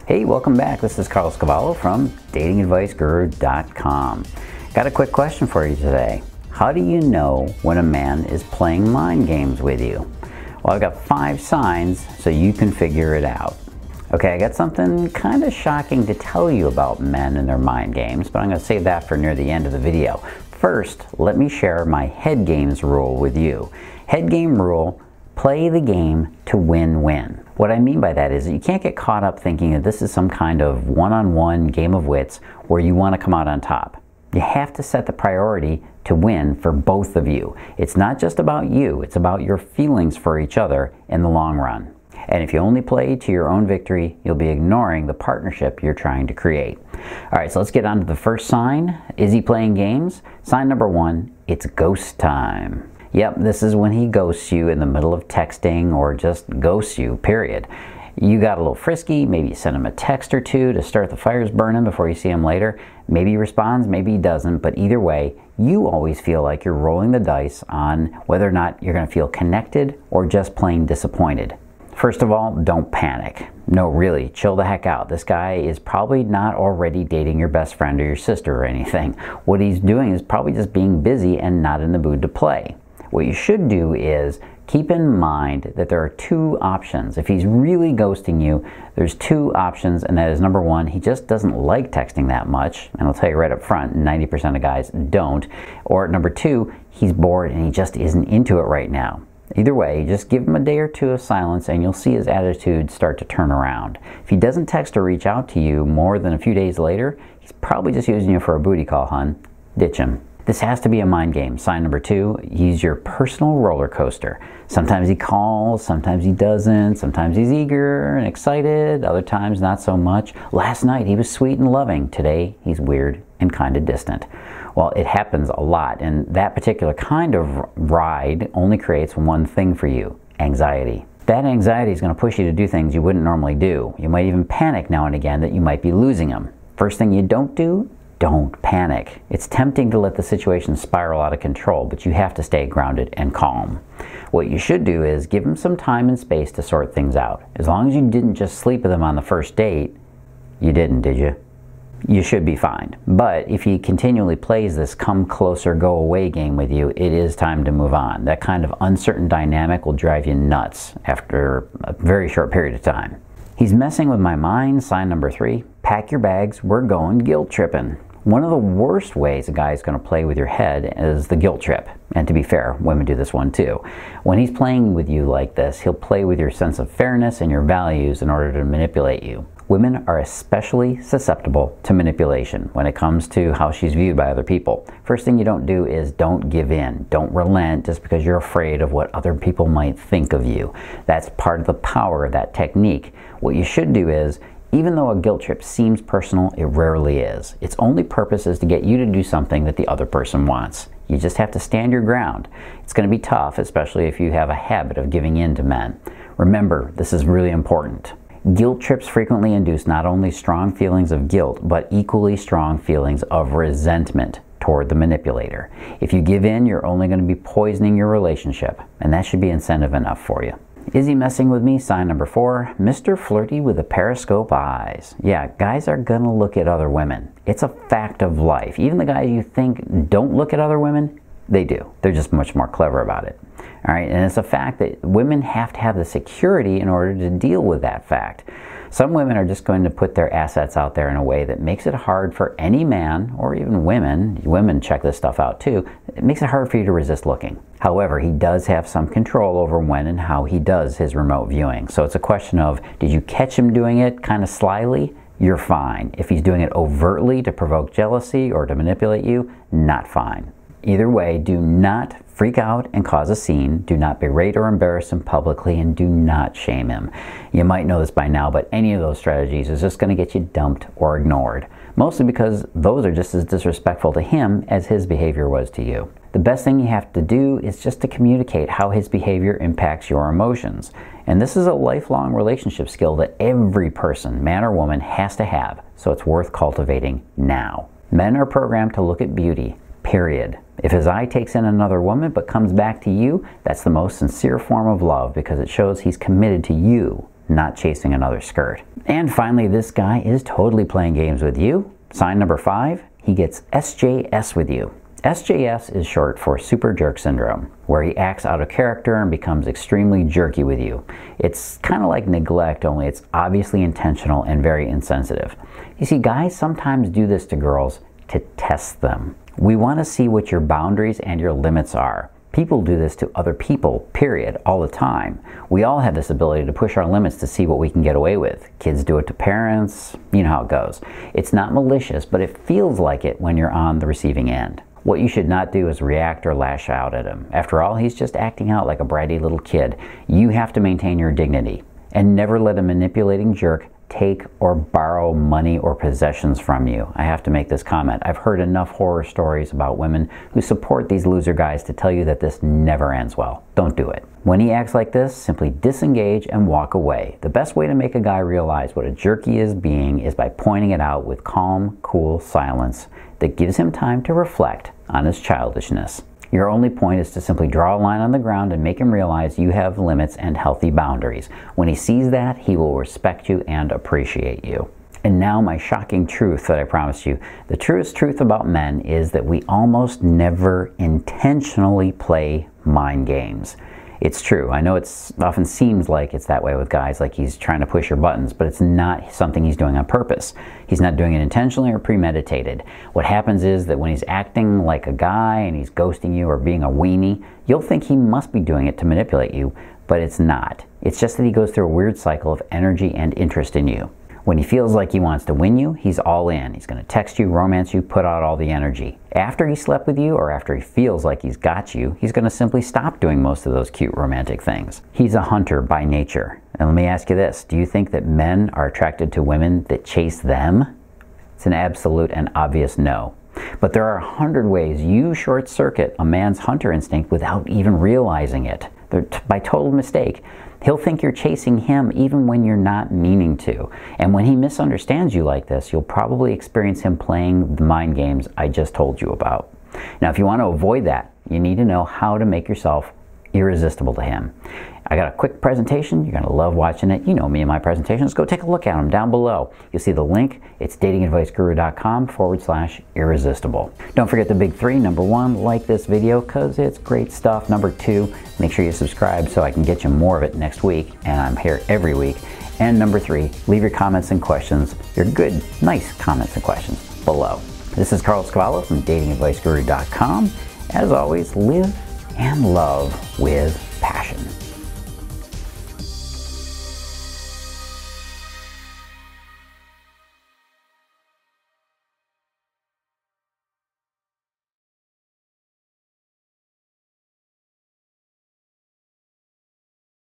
Hey, welcome back. This is Cavallo from datingadviceguru.com. Got a quick question for you today. How do you know when a man is playing mind games with you? Well, I've got 5 signs so you can figure it out. Okay, I got something kind of shocking to tell you about men and their mind games, but I'm going to save that for near the end of the video. First, let me share my head games rule with you. Head game rule: play the game to win-win. What I mean by that is that you can't get caught up thinking that this is some kind of one-on-one game of wits where you want to come out on top. You have to set the priority to win for both of you. It's not just about you, it's about your feelings for each other in the long run. And if you only play to your own victory, you'll be ignoring the partnership you're trying to create. All right, so let's get on to the first sign. Is he playing games? Sign number 1, it's ghost time. Yep, this is when he ghosts you in the middle of texting, or just ghosts you, period. You got a little frisky, maybe you send him a text or two to start the fires burning before you see him later. Maybe he responds, maybe he doesn't, but either way, you always feel like you're rolling the dice on whether or not you're going to feel connected or just plain disappointed. First of all, don't panic. No, really, chill the heck out. This guy is probably not already dating your best friend or your sister or anything. What he's doing is probably just being busy and not in the mood to play. What you should do is keep in mind that there are 2 options. If he's really ghosting you, there's 2 options, and that is number 1, he just doesn't like texting that much, and I'll tell you right up front, 90% of guys don't. Or number 2, he's bored and he just isn't into it right now. Either way, just give him a day or 2 of silence and you'll see his attitude start to turn around. If he doesn't text or reach out to you more than a few days later, he's probably just using you for a booty call, hon. Ditch him. This has to be a mind game. Sign number 2, he's your personal roller coaster. Sometimes he calls, sometimes he doesn't, sometimes he's eager and excited, other times not so much. Last night he was sweet and loving. Today he's weird and kind of distant. Well, it happens a lot, and that particular kind of ride only creates one thing for you: anxiety. That anxiety is going to push you to do things you wouldn't normally do. You might even panic now and again that you might be losing him. First thing you don't do: don't panic. It's tempting to let the situation spiral out of control, but you have to stay grounded and calm. What you should do is give him some time and space to sort things out. As long as you didn't just sleep with him on the first date, you didn't, did you? You should be fine. But if he continually plays this come closer, go away game with you, it is time to move on. That kind of uncertain dynamic will drive you nuts after a very short period of time. He's messing with my mind. Sign number 3, pack your bags, we're going guilt tripping. One of the worst ways a guy is going to play with your head is the guilt trip. And to be fair, women do this one too. When he's playing with you like this, he'll play with your sense of fairness and your values in order to manipulate you. Women are especially susceptible to manipulation when it comes to how she's viewed by other people. First thing you don't do is don't give in. Don't relent just because you're afraid of what other people might think of you. That's part of the power of that technique. What you should do is, even though a guilt trip seems personal, it rarely is. Its only purpose is to get you to do something that the other person wants. You just have to stand your ground. It's going to be tough, especially if you have a habit of giving in to men. Remember, this is really important. Guilt trips frequently induce not only strong feelings of guilt, but equally strong feelings of resentment toward the manipulator. If you give in, you're only going to be poisoning your relationship, and that should be incentive enough for you. Is he messing with me? Sign number 4, Mr. Flirty with the periscope eyes. Yeah, guys are going to look at other women. It's a fact of life. Even the guys you think don't look at other women, they do. They're just much more clever about it. All right, and it's a fact that women have to have the security in order to deal with that fact. Some women are just going to put their assets out there in a way that makes it hard for any man, or even women check this stuff out too, it makes it hard for you to resist looking. However, he does have some control over when and how he does his remote viewing. So it's a question of, did you catch him doing it kind of slyly? You're fine. If he's doing it overtly to provoke jealousy or to manipulate you, not fine. Either way, do not freak out and cause a scene. Do not berate or embarrass him publicly, and do not shame him. You might know this by now, but any of those strategies is just going to get you dumped or ignored. Mostly because those are just as disrespectful to him as his behavior was to you. The best thing you have to do is just to communicate how his behavior impacts your emotions. And this is a lifelong relationship skill that every person, man or woman, has to have, so it's worth cultivating now. Men are programmed to look at beauty, period. If his eye takes in another woman but comes back to you, that's the most sincere form of love, because it shows he's committed to you, not chasing another skirt. And finally, this guy is totally playing games with you. Sign number 5, he gets SJS with you. SJS is short for super jerk syndrome, where he acts out of character and becomes extremely jerky with you. It's kind of like neglect, only it's obviously intentional and very insensitive. You see, guys sometimes do this to girls to test them. We want to see what your boundaries and your limits are. People do this to other people, period, all the time. We all have this ability to push our limits to see what we can get away with. Kids do it to parents, you know how it goes. It's not malicious, but it feels like it when you're on the receiving end. What you should not do is react or lash out at him. After all, he's just acting out like a bratty little kid. You have to maintain your dignity and never let a manipulating jerk take or borrow money or possessions from you. I have to make this comment. I've heard enough horror stories about women who support these loser guys to tell you that this never ends well. Don't do it. When he acts like this, simply disengage and walk away. The best way to make a guy realize what a jerk he is being is by pointing it out with calm, cool silence that gives him time to reflect on his childishness. Your only point is to simply draw a line on the ground and make him realize you have limits and healthy boundaries. When he sees that, he will respect you and appreciate you. And now my shocking truth that I promised you. The truest truth about men is that we almost never intentionally play mind games. It's true. I know it often seems like it's that way with guys, like he's trying to push your buttons, but it's not something he's doing on purpose. He's not doing it intentionally or premeditated. What happens is that when he's acting like a guy and he's ghosting you or being a weenie, you'll think he must be doing it to manipulate you, but it's not. It's just that he goes through a weird cycle of energy and interest in you. When he feels like he wants to win you, he's all in. He's going to text you, romance you, put out all the energy. After he slept with you, or after he feels like he's got you, he's going to simply stop doing most of those cute romantic things. He's a hunter by nature. And let me ask you this, do you think that men are attracted to women that chase them? It's an absolute and obvious no. But there are 100 ways you short-circuit a man's hunter instinct without even realizing it. By total mistake. He'll think you're chasing him even when you're not meaning to. And when he misunderstands you like this, you'll probably experience him playing the mind games I just told you about. Now, if you want to avoid that, you need to know how to make yourself irresistible to him. I got a quick presentation. You're going to love watching it. You know me and my presentations. Go take a look at them down below. You'll see the link. It's datingadviceguru.com/irresistible. Don't forget the big 3. Number 1, like this video because it's great stuff. Number 2, make sure you subscribe so I can get you more of it next week. And I'm here every week. And number 3, leave your comments and questions, your good, nice comments and questions below. This is Cavallo from datingadviceguru.com. As always, live and love with passion.